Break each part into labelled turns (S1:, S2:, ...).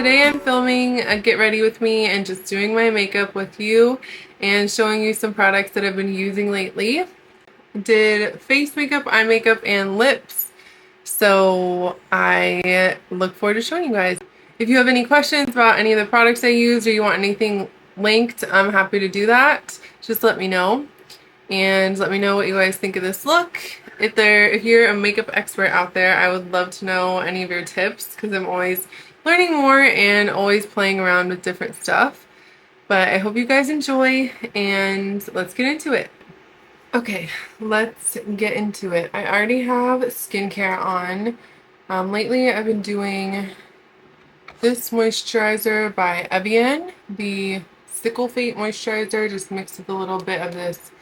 S1: today I'm filming a get ready with me and just doing my makeup with you and showing you some products that I've been using lately. Did face makeup, eye makeup, and lips. So I look forward to showing you guys. If you have any questions about any of the products I use or you want anything linked, I'm happy to do that. Just let me know. And let me know what you guys think of this look. If you're a makeup expert out there, I would love to know any of your tips because I'm always learning more and always playing around with different stuff. But I hope you guys enjoy and let's get into it. Okay, let's get into it. I already have skincare on. Lately I've been doing this moisturizer by Evian, the Sickle Fate moisturizer, just mixed with a little bit of this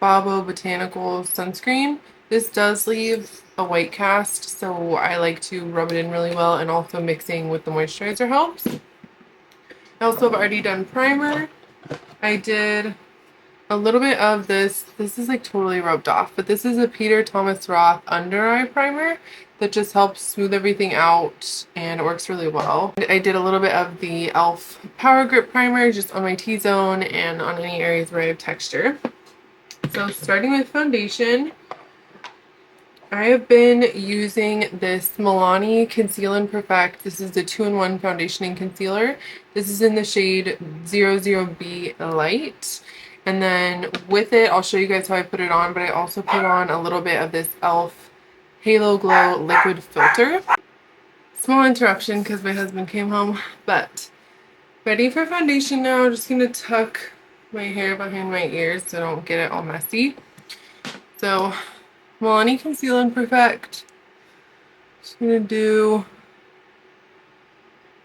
S1: Babo Botanical sunscreen. This does leave a white cast, so I like to rub it in really well, and also mixing with the moisturizer helps. I also have already done primer. I did a little bit of this. This is like totally rubbed off, but this is a Peter Thomas Roth under eye primer that just helps smooth everything out and it works really well. I did a little bit of the e.l.f. Power Grip primer just on my T-zone and on any areas where I have texture. So starting with foundation, I have been using this Milani Conceal and Perfect. This is the 2-in-1 foundation and concealer. This is in the shade 00B Light. And then with it, I'll show you guys how I put it on, but I also put on a little bit of this e.l.f. Halo Glow Liquid Filter. Small interruption because my husband came home, but ready for foundation now. I'm just going to tuck my hair behind my ears so I don't get it all messy. So, Milani Conceal and Perfect. Just gonna do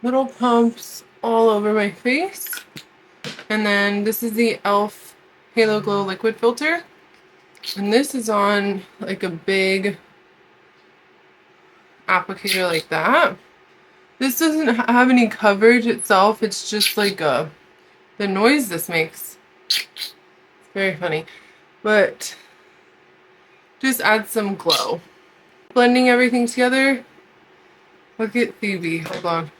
S1: little pumps all over my face. And then this is the e.l.f. Halo Glow Liquid Filter. And this is on like a big applicator like that. This doesn't have any coverage itself. It's just like the noise this makes. It's very funny. But just add some glow. Blending everything together. Look at Phoebe. Hold on.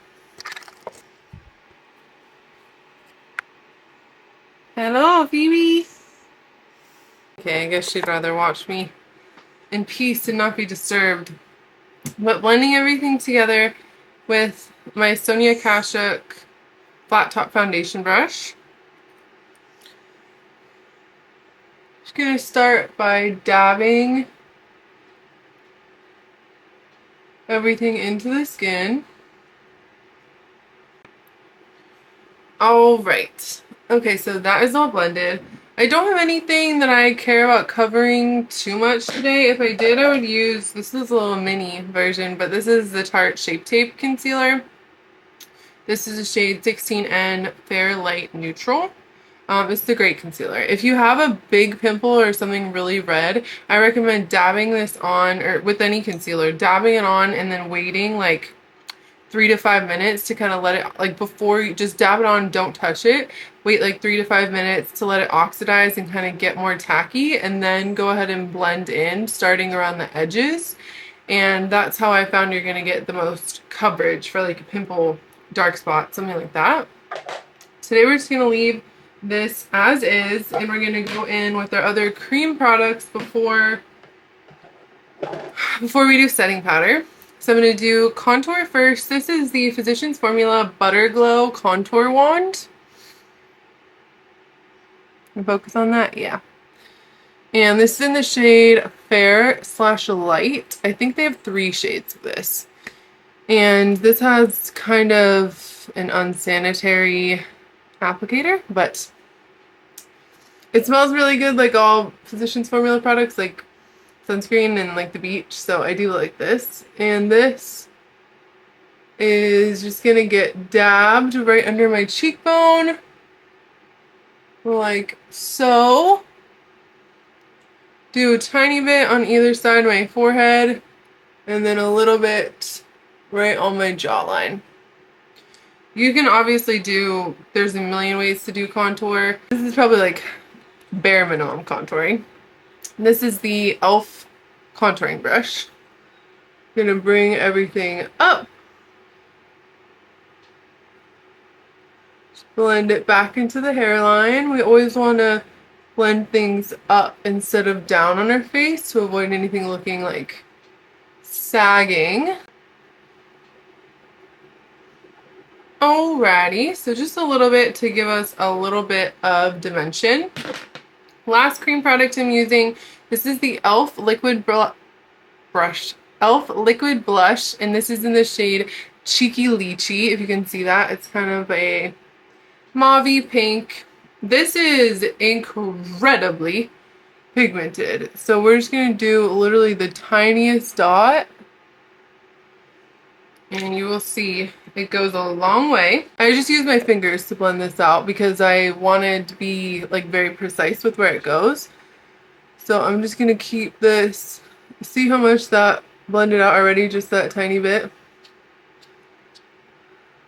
S1: Hello, Phoebe. Okay, I guess she'd rather watch me in peace and not be disturbed. But blending everything together with my Sonia Kashuk flat top foundation brush. Just gonna start by dabbing everything into the skin. Alright. Okay, so that is all blended. I don't have anything that I care about covering too much today. If I did, I would use, this is a little mini version, but this is the Tarte Shape Tape Concealer. This is a shade 16N Fair Light Neutral. It's a great concealer. If you have a big pimple or something really red, I recommend dabbing this on, or with any concealer, dabbing it on and then waiting like 3 to 5 minutes to kind of let it, like before you just dab it on, don't touch it. Wait like 3 to 5 minutes to let it oxidize and kind of get more tacky, and then go ahead and blend in starting around the edges. And that's how I found you're going to get the most coverage for like a pimple, dark spot, something like that. Today we're just going to leave this as is, and we're going to go in with our other cream products before we do setting powder. So I'm going to do contour first. This is the Physicians Formula Butter Glow Contour Wand. Can focus on that? Yeah. And this is in the shade Fair/Light. I think they have 3 shades of this. And this has kind of an unsanitary applicator, but it smells really good like all Physicians Formula products, like sunscreen and like the beach, so I do like this. And this is just gonna get dabbed right under my cheekbone like so. Do a tiny bit on either side of my forehead and then a little bit right on my jawline. You can obviously do, there's a million ways to do contour. This is probably like bare minimum contouring. This is the e.l.f. contouring brush. I'm gonna bring everything up Blend it back into the hairline. We always want to blend things up instead of down on our face to avoid anything looking like sagging. Alrighty, so just a little bit to give us a little bit of dimension. Last cream product I'm using, this is the e.l.f. Liquid Brush. e.l.f. Liquid Blush, and this is in the shade Cheeky Lychee. If you can see that, it's kind of a mauvey pink. This is incredibly pigmented. So we're just going to do literally the tiniest dot. And you will see it goes a long way. I just use my fingers to blend this out because I wanted to be like very precise with where it goes. So I'm just going to keep this. See how much that blended out already? Just that tiny bit.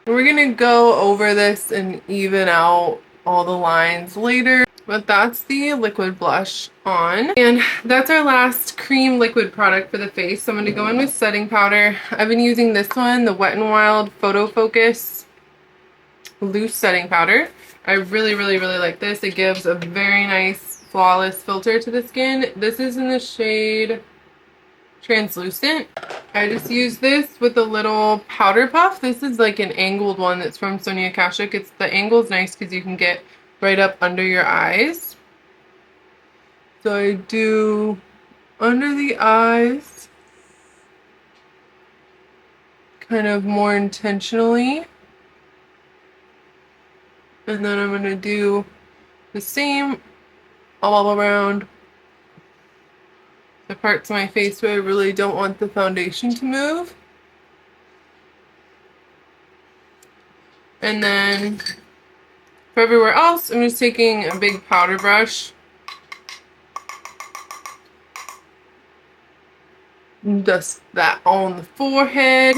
S1: We're going to go over this and even out all the lines later. But that's the liquid blush on. And that's our last cream liquid product for the face. So I'm going to go in with setting powder. I've been using this one, the Wet n Wild Photo Focus Loose Setting Powder. I really like this. It gives a very nice, flawless filter to the skin. This is in the shade Translucent. I just use this with a little powder puff. This is like an angled one that's from Sonia Kashuk. The angle is nice because you can get right up under your eyes. So I do under the eyes, kind of more intentionally. And then I'm going to do the same all around the parts of my face where I really don't want the foundation to move. And then for everywhere else, I'm just taking a big powder brush. Dust that on the forehead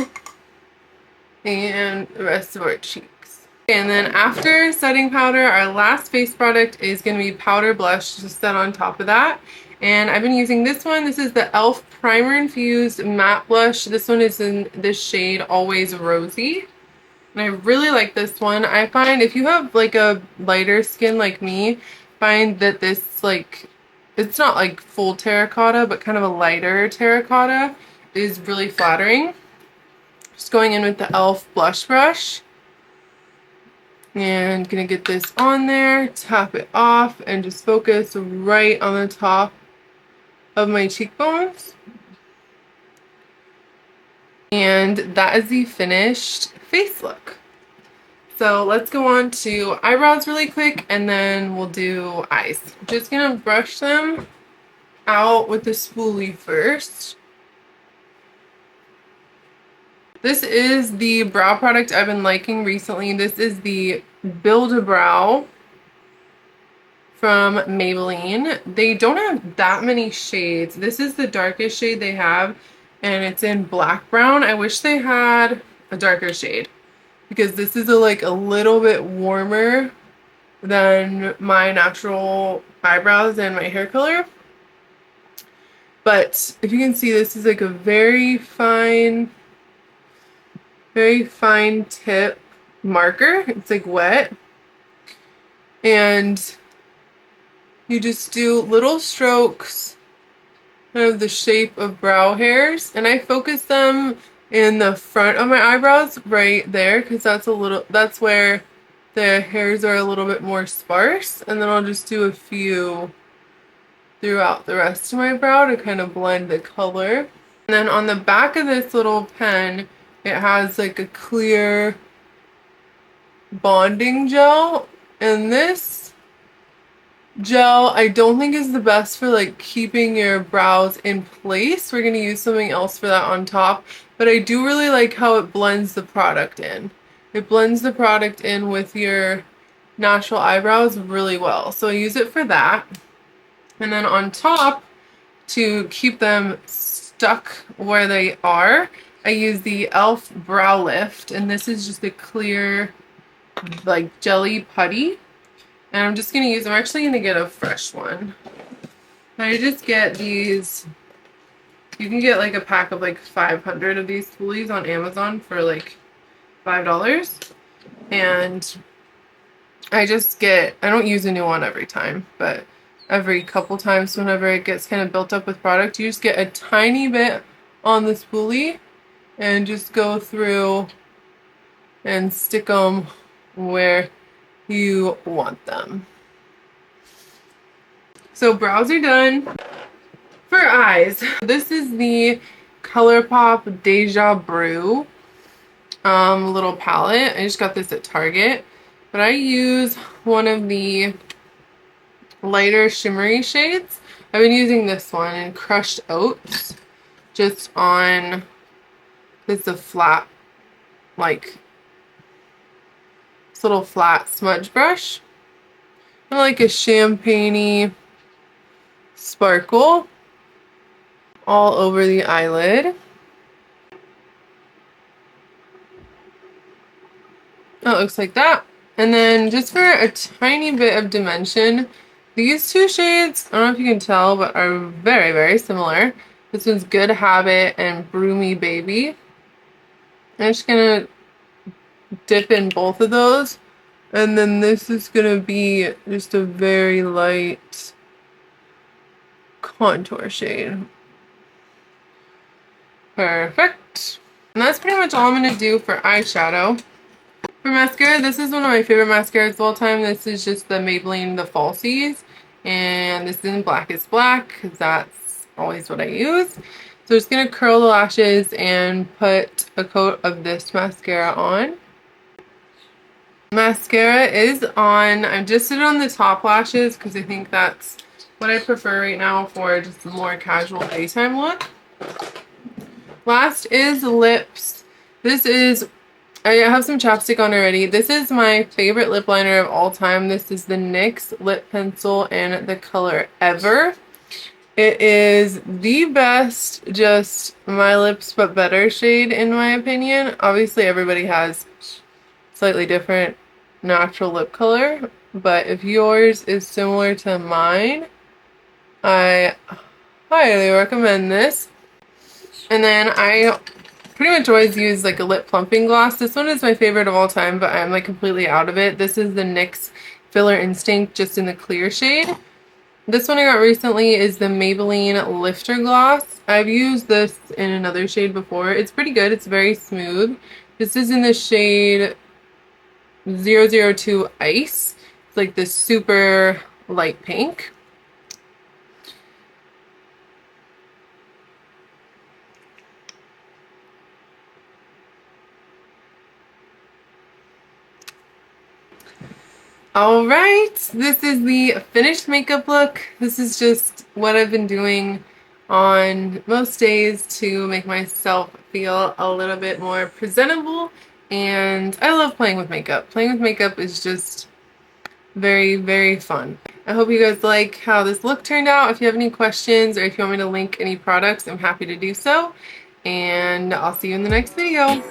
S1: and the rest of our cheeks. And then after setting powder, our last face product is going to be powder blush to set on top of that. And I've been using this one. This is the e.l.f. Primer Infused Matte Blush. This one is in this shade Always Rosy. And I really like this one. I find if you have like a lighter skin like me, find that this like, it's not like full terracotta, but kind of a lighter terracotta is really flattering. Just going in with the e.l.f. blush brush. And gonna get this on there, tap it off, and just focus right on the top of my cheekbones. And that is the finished face look. So let's go on to eyebrows really quick and then we'll do eyes. I'm just gonna brush them out with the spoolie first. This is the brow product I've been liking recently. This is the Build-A-Brow from Maybelline. They don't have that many shades. This is the darkest shade they have, and it's in black brown. I wish they had a darker shade because this is like a little bit warmer than my natural eyebrows and my hair color. But if you can see, this is like a very fine tip marker. It's like wet. And you just do little strokes, kind of the shape of brow hairs. And I focus them in the front of my eyebrows right there because that's where the hairs are a little bit more sparse. And then I'll just do a few throughout the rest of my brow to kind of blend the color. And then on the back of this little pen, it has like a clear bonding gel, and this gel I don't think is the best for like keeping your brows in place. We're going to use something else for that on top, but I do really like how it blends the product in. It blends the product in with your natural eyebrows really well, so I use it for that. And then on top, to keep them stuck where they are, I use the e.l.f. Brow Lift, and this is just a clear, like, jelly putty. And I'm just going to use, I'm actually going to get a fresh one. I just get these, you can get like a pack of like 500 of these spoolies on Amazon for like $5. And I don't use a new one every time, but every couple times whenever it gets kind of built up with product, you just get a tiny bit on the spoolie and just go through and stick them where you want them. So brows are done. For eyes, this is the ColourPop Deja Brew little palette. I just got this at Target, but I use one of the lighter shimmery shades. I've been using this one in Crushed Oats, just on, it's a flat, like, this little flat smudge brush. I like a champagne-y sparkle all over the eyelid. Oh, it looks like that. And then just for a tiny bit of dimension, these two shades, I don't know if you can tell, but are very, very similar. This one's Good Habit and Broomy Baby. I'm just gonna dip in both of those. And then this is gonna be just a very light contour shade. Perfect. And that's pretty much all I'm gonna do for eyeshadow. For mascara, this is one of my favorite mascaras of all time. This is just the Maybelline The Falsies. And this is in Black is Black, because that's always what I use. So I'm just going to curl the lashes and put a coat of this mascara on. Mascara is on. I just did it on the top lashes because I think that's what I prefer right now for just a more casual daytime look. Last is lips. I have some chapstick on already. This is my favorite lip liner of all time. This is the NYX lip pencil in the color Ever. It is the best, just my lips but better shade in my opinion. Obviously everybody has slightly different natural lip color, but if yours is similar to mine, I highly recommend this. And then I pretty much always use like a lip plumping gloss. This one is my favorite of all time, but I'm like completely out of it. This is the NYX Filler Instinct, just in the clear shade. This one I got recently is the Maybelline Lifter Gloss. I've used this in another shade before. It's pretty good. It's very smooth. This is in the shade 002 Ice. It's like this super light pink. Alright, this is the finished makeup look. This is just what I've been doing on most days to make myself feel a little bit more presentable, and I love playing with makeup. Playing with makeup is just very, very fun. I hope you guys like how this look turned out. If you have any questions or if you want me to link any products, I'm happy to do so, and I'll see you in the next video.